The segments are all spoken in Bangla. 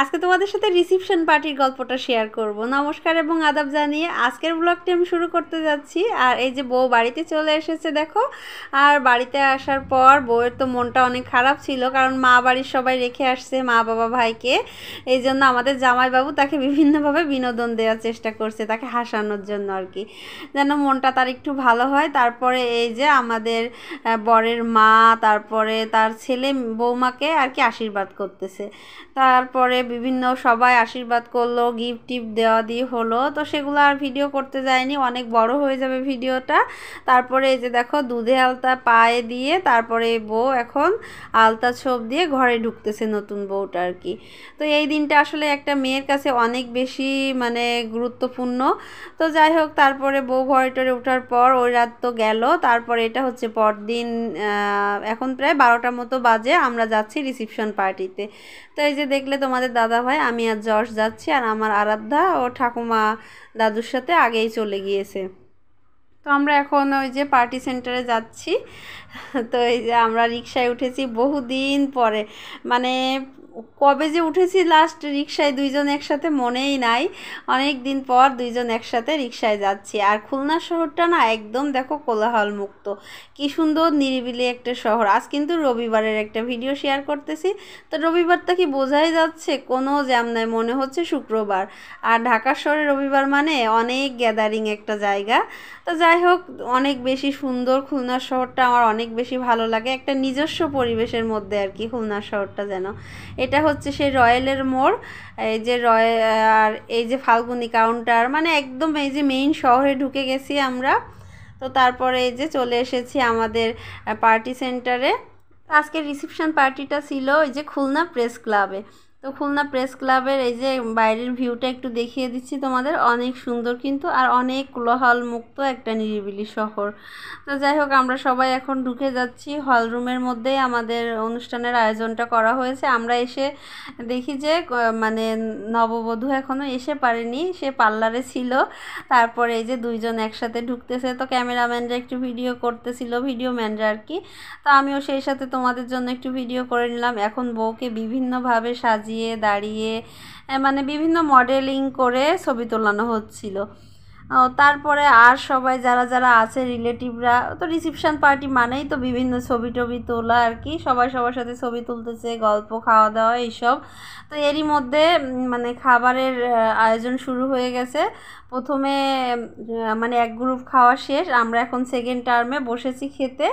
আজকে তোমাদের সাথে রিসেপশন পার্টির গল্পটা শেয়ার করব। নমস্কার এবং আদাব জানিয়ে আজকের ব্লগটি আমি শুরু করতে যাচ্ছি। আর এই যে বউ বাড়িতে চলে এসেছে দেখো। আর বাড়িতে আসার পর বউয়ের তো মনটা অনেক খারাপ ছিল, কারণ মা বাড়ির সবাই রেখে আসছে, মা বাবা ভাইকে। এই জন্য আমাদের জামাইবাবু তাকে বিভিন্নভাবে বিনোদন দেওয়ার চেষ্টা করছে, তাকে হাসানোর জন্য আর কি, যেন মনটা তার একটু ভালো হয়। তারপরে এই যে আমাদের বরের মা, তারপরে তার ছেলে বৌমাকে আর কি আশীর্বাদ করতেছে। তারপরে বিভিন্ন সবাই আশীর্বাদ করলো, গিফট টিফট দেওয়া দিয়ে হলো। তো সেগুলো আর ভিডিও করতে যায়নি, অনেক বড় হয়ে যাবে ভিডিওটা। তারপরে এই যে দেখো দুধে আলতা পায়ে দিয়ে তারপরে বউ এখন আলতা ছোপ দিয়ে ঘরে ঢুকতেছে, নতুন বউটা আর কি। তো এই দিনটা আসলে একটা মেয়ের কাছে অনেক বেশি মানে গুরুত্বপূর্ণ। তো যাই হোক, তারপরে বউ ঘরে টরে ওঠার পর ওই রাত তো গেল। তারপরে এটা হচ্ছে পরদিন, এখন প্রায় 12টার মতো বাজে, আমরা যাচ্ছি রিসেপশন পার্টিতে। তো এই যে দেখলে তোমাদের দাদা ভাই, আমি আর যশ যাচ্ছি, আর আমার আরাধ্যা ও ঠাকুমা দাদুর সাথে আগেই চলে গিয়েছে। তো আমরা এখন ওই যে পার্টি সেন্টারে যাচ্ছি। তো এই যে আমরা রিকশায় উঠেছি বহুদিন পরে, মানে কবে যে উঠেছি লাস্ট রিকশায় দুইজন একসাথে মনেই নাই। অনেক দিন পর দুইজন একসাথে রিকশায় যাচ্ছি। আর খুলনা শহরটা না একদম দেখো কোলাহল মুক্ত, কি সুন্দর নিরিবিলি একটা শহর। আজ কিন্তু রবিবারের একটা ভিডিও শেয়ার করতেছি। তো রবিবারটা কি বোঝাই যাচ্ছে, কোনো জ্যাম নাই, মনে হচ্ছে শুক্রবার। আর ঢাকা শহরে রবিবার মানে অনেক গ্যাদারিং একটা জায়গা। তো যাই হোক, অনেক বেশি সুন্দর খুলনা শহরটা, আমার অনেক বেশি ভালো লাগে, একটা নিজস্ব পরিবেশের মধ্যে আর কি খুলনা শহরটা যেন। এটা হচ্ছে সেই রয়্যালের মোড়, এই যে আর এই যে ফাল্গুনি কাউন্টার, মানে একদম এই যে মেইন শহরে ঢুকে গেছি আমরা। তো তারপরে এই যে চলে এসেছি আমাদের পার্টি সেন্টারে। আজকের রিসেপশন পার্টিটা ছিল ওই যে খুলনা প্রেস ক্লাবে। তো খুলনা প্রেস ক্লাবের এই যে বাইরের ভিউটা একটু দেখিয়ে দিচ্ছি তোমাদের, অনেক সুন্দর কিন্তু, আর অনেক কোলাহল মুক্ত একটা নিরিবিলি শহর। তো যাই হোক, আমরা সবাই এখন ঢুকে যাচ্ছি হল রুমের মধ্যে, আমাদের অনুষ্ঠানের আয়োজনটা করা হয়েছে। আমরা এসে দেখি যে মানে নববধূ এখনও এসে পারেনি, সে পার্লারে ছিল। তারপরে এই যে দুইজন একসাথে ঢুকতেছে, তো ক্যামেরাম্যানরা একটু ভিডিও করতেছিল, ভিডিও ম্যানরা আর কি। তো আমিও সেই সাথে তোমাদের জন্য একটু ভিডিও করে নিলাম। এখন বউকে বিভিন্নভাবে সাজিয়ে দাঁড়িয়ে মানে বিভিন্ন মডেলিং করে ছবি তোলানো হচ্ছিল। তারপরে আর সবাই যারা যারা আছে রিলেটিভরা, তো রিসেপশন পার্টি মানেই তো বিভিন্ন ছবি টবি তোলা আর কি, সবাই সবার সাথে ছবি তুলতেছে, গল্প, খাওয়া দাওয়া এইসব। তো এরই মধ্যে মানে খাবারের আয়োজন শুরু হয়ে গেছে। প্রথমে মানে এক গ্রুপ খাওয়া শেষ, আমরা এখন সেকেন্ড টার্মে বসেছি খেতে।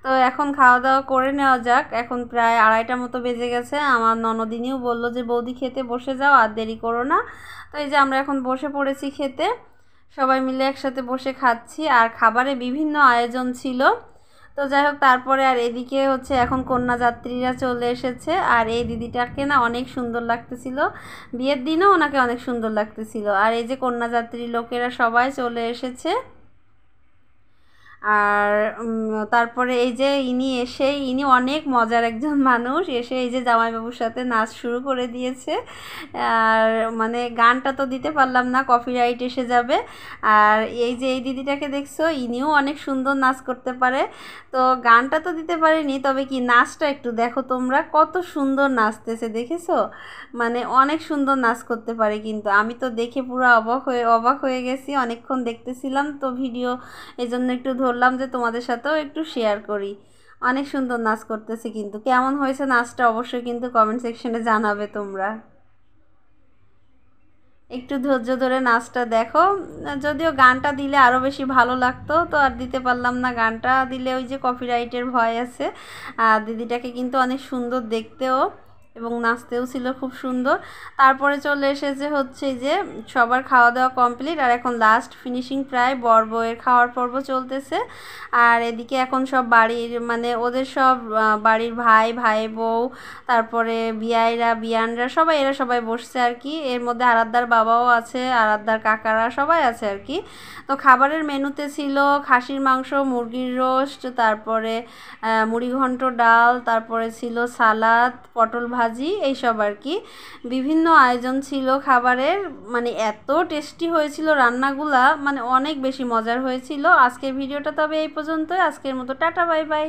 তো এখন খাওয়া দাওয়া করে নেওয়া যাক। এখন প্রায় 2:30টার মতো বেজে গেছে। আমার ননদিনীও বললো যে বৌদি খেতে বসে যাও, আর দেরি করো না। তো এই যে আমরা এখন বসে পড়েছি খেতে, সবাই মিলে একসাথে বসে খাচ্ছি। আর খাবারে বিভিন্ন আয়োজন ছিল। তো যাই হোক, তারপরে আর এদিকে হচ্ছে এখন কন্যাযাত্রীরা চলে এসেছে। আর এই দিদিটাকে না অনেক সুন্দর লাগতেছিল, বিয়ের দিনও ওনাকে অনেক সুন্দর লাগতেছিল। আর এই যে কন্যাযাত্রী লোকেরা সবাই চলে এসেছে। আর তারপরে এই যে ইনি অনেক মজার একজন মানুষ, এসে এই যে জামাইবাবুর সাথে নাচ শুরু করে দিয়েছে। আর মানে গানটা তো দিতে পারলাম না, কপিরাইট এসে যাবে। আর এই যে এই দিদিটাকে দেখছো, ইনিও অনেক সুন্দর নাচ করতে পারে। তো গানটা তো দিতে পারিনি, তবে কি নাচটা একটু দেখো তোমরা, কত সুন্দর নাচতেছে দেখেছো, মানে অনেক সুন্দর নাচ করতে পারে কিন্তু। আমি তো দেখে পুরো অবাক হয়ে গেছি, অনেকক্ষণ দেখতেছিলাম তো ভিডিও, এই জন্য একটু ধরলাম যে তোমাদের সাথেও একটু শেয়ার করি। অনেক সুন্দর নাচ করতেছে কিন্তু। কেমন হয়েছে নাচটা অবশ্যই কিন্তু কমেন্ট সেকশনে জানাবে তোমরা। একটু ধৈর্য ধরে নাচটা দেখো। যদিও গানটা দিলে আরও বেশি ভালো লাগতো, তো আর দিতে পারলাম না, গানটা দিলে ওই যে কপিরাইটের ভয় আছে। আর দিদিটাকে কিন্তু অনেক সুন্দর দেখতেও, এবং নাচতেও ছিল খুব সুন্দর। তারপরে চলে এসেছে হচ্ছে যে সবার খাওয়া দাওয়া কমপ্লিট, আর এখন লাস্ট ফিনিশিং, প্রায় বর বউয়ের খাওয়ার পর্ব চলতেছে। আর এদিকে এখন সব বাড়ির মানে ওদের সব বাড়ির ভাই বউ, তারপরে বিয়ানরা সবাই, এরা সবাই বসছে আর কি। এর মধ্যে আরাধ্যার বাবাও আছে, আরাধ্যার কাকারা সবাই আছে আর কি। তো খাবারের মেনুতে ছিল খাসির মাংস, মুরগির রোস্ট, তারপরে মুড়িঘণ্ট ডাল, তারপরে ছিল সালাদ, পটল ভাজি, এইসব আর কি। বিভিন্ন আয়োজন ছিল খাবারের, মানে এত টেস্টি হয়েছিল রান্নাগুলা, মানে অনেক বেশি মজার হয়েছিল। আজকের ভিডিওটা তবে এই পর্যন্তই। আজকের মতো টাটা, বাই বাই।